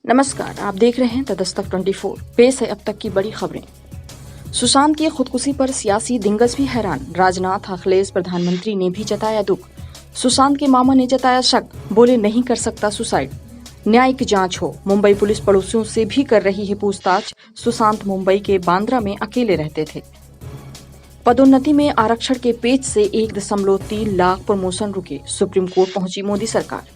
नमस्कार, आप देख रहे हैं द दस्तक 24। पेश है अब तक की बड़ी खबरें। सुशांत की खुदकुशी पर सियासी दिग्गज भी हैरान। राजनाथ, अखिलेश, प्रधानमंत्री ने भी जताया दुख। सुशांत के मामा ने जताया शक, बोले नहीं कर सकता सुसाइड। न्यायिक जांच हो। मुंबई पुलिस पड़ोसियों से भी कर रही है पूछताछ। सुशांत मुंबई के बांद्रा में अकेले रहते थे। पदोन्नति में आरक्षण के पेच से 1.3 लाख प्रमोशन रुके। सुप्रीम कोर्ट पहुंची मोदी सरकार।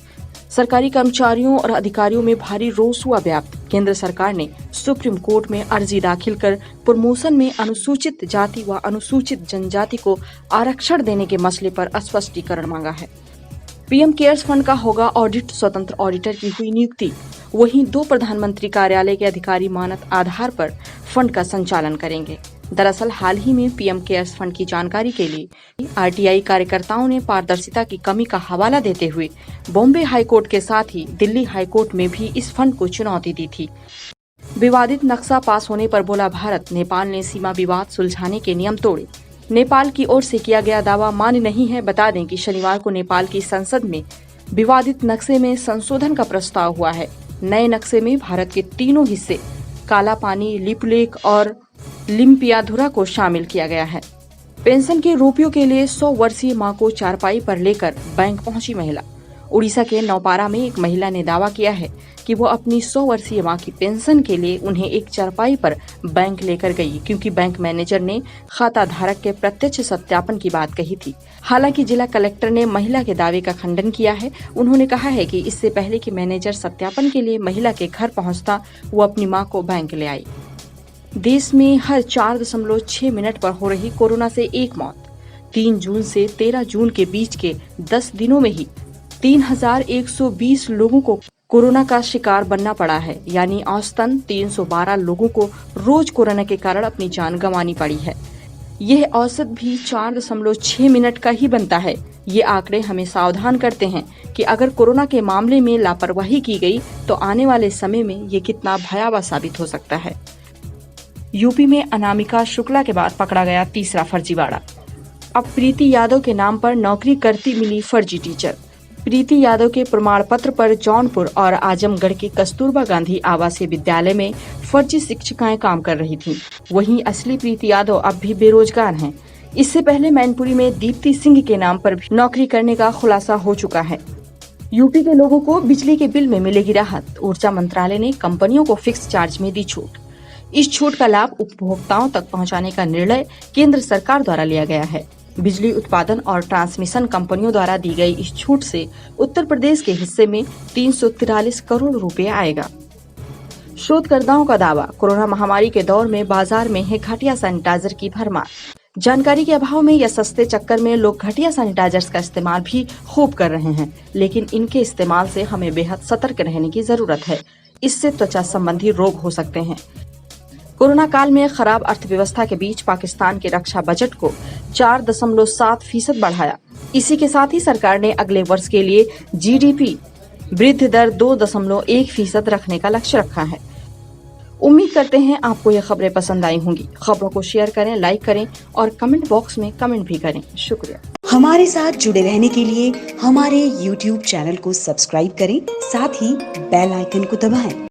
सरकारी कर्मचारियों और अधिकारियों में भारी रोष हुआ व्याप्त। केंद्र सरकार ने सुप्रीम कोर्ट में अर्जी दाखिल कर प्रमोशन में अनुसूचित जाति व अनुसूचित जनजाति को आरक्षण देने के मसले पर स्पष्टीकरण मांगा है। पीएम केयर्स फंड का होगा ऑडिट। स्वतंत्र ऑडिटर की हुई नियुक्ति। वहीं 2 प्रधानमंत्री कार्यालय के अधिकारी मानद आधार पर फंड का संचालन करेंगे। दरअसल हाल ही में पीएम केयर्स फंड की जानकारी के लिए आरटीआई कार्यकर्ताओं ने पारदर्शिता की कमी का हवाला देते हुए बॉम्बे हाईकोर्ट के साथ ही दिल्ली हाईकोर्ट में भी इस फंड को चुनौती दी थी। विवादित नक्शा पास होने पर बोला भारत, नेपाल ने सीमा विवाद सुलझाने के नियम तोड़े। नेपाल की ओर से किया गया दावा मान्य नहीं है। बता दें कि शनिवार को नेपाल की संसद में विवादित नक्शे में संशोधन का प्रस्ताव हुआ है। नए नक्शे में भारत के तीनों हिस्से काला पानी, लिपुलेख और लिम्पियाधुरा को शामिल किया गया है। पेंशन के रुपयों के लिए 100 वर्षीय मां को चारपाई पर लेकर बैंक पहुंची महिला। उड़ीसा के नौपारा में एक महिला ने दावा किया है कि वो अपनी 100 वर्षीय मां की पेंशन के लिए उन्हें एक चारपाई पर बैंक लेकर गई, क्योंकि बैंक मैनेजर ने खाता धारक के प्रत्यक्ष सत्यापन की बात कही थी। हालांकि जिला कलेक्टर ने महिला के दावे का खंडन किया है। उन्होंने कहा है कि इससे पहले कि मैनेजर सत्यापन के लिए महिला के घर पहुंचता, वो अपनी मां को बैंक ले आई। देश में हर 4.6 मिनट पर हो रही कोरोना से एक मौत। 3 जून से 13 जून के बीच के 10 दिनों में ही 3,120 लोगों को कोरोना का शिकार बनना पड़ा है, यानी औसतन 312 लोगों को रोज कोरोना के कारण अपनी जान गंवानी पड़ी है। यह औसत भी 4.6 मिनट का ही बनता है। ये आंकड़े हमें सावधान करते हैं कि अगर कोरोना के मामले में लापरवाही की गई तो आने वाले समय में ये कितना भयावह साबित हो सकता है। यूपी में अनामिका शुक्ला के बाद पकड़ा गया तीसरा फर्जीवाड़ा। अब प्रीति यादव के नाम पर नौकरी करती मिली फर्जी टीचर। प्रीति यादव के प्रमाण पत्र पर जौनपुर और आजमगढ़ के कस्तूरबा गांधी आवासीय विद्यालय में फर्जी शिक्षिकाएं काम कर रही थीं। वहीं असली प्रीति यादव अब भी बेरोजगार हैं। इससे पहले मैनपुरी में दीप्ति सिंह के नाम पर भी नौकरी करने का खुलासा हो चुका है। यूपी के लोगों को बिजली के बिल में मिलेगी राहत। ऊर्जा मंत्रालय ने कंपनियों को फिक्स चार्ज में दी छूट। इस छूट का लाभ उपभोक्ताओं तक पहुंचाने का निर्णय केंद्र सरकार द्वारा लिया गया है। बिजली उत्पादन और ट्रांसमिशन कंपनियों द्वारा दी गई इस छूट से उत्तर प्रदेश के हिस्से में 343 करोड़ रुपए आएगा। शोधकर्ताओं का दावा, कोरोना महामारी के दौर में बाजार में है घटिया सैनिटाइजर की भरमार। जानकारी के अभाव में या सस्ते चक्कर में लोग घटिया सैनिटाइजर्स का इस्तेमाल भी खूब कर रहे हैं, लेकिन इनके इस्तेमाल से हमें बेहद सतर्क रहने की जरूरत है। इससे त्वचा संबंधी रोग हो सकते हैं। कोरोना काल में खराब अर्थव्यवस्था के बीच पाकिस्तान के रक्षा बजट को 4.7% बढ़ाया। इसी के साथ ही सरकार ने अगले वर्ष के लिए जीडीपी वृद्धि दर 2.1% रखने का लक्ष्य रखा है। उम्मीद करते हैं आपको ये खबरें पसंद आई होंगी। खबरों को शेयर करें, लाइक करें और कमेंट बॉक्स में कमेंट भी करें। शुक्रिया। हमारे साथ जुड़े रहने के लिए हमारे YouTube चैनल को सब्सक्राइब करें, साथ ही बेल आइकन को दबाएं।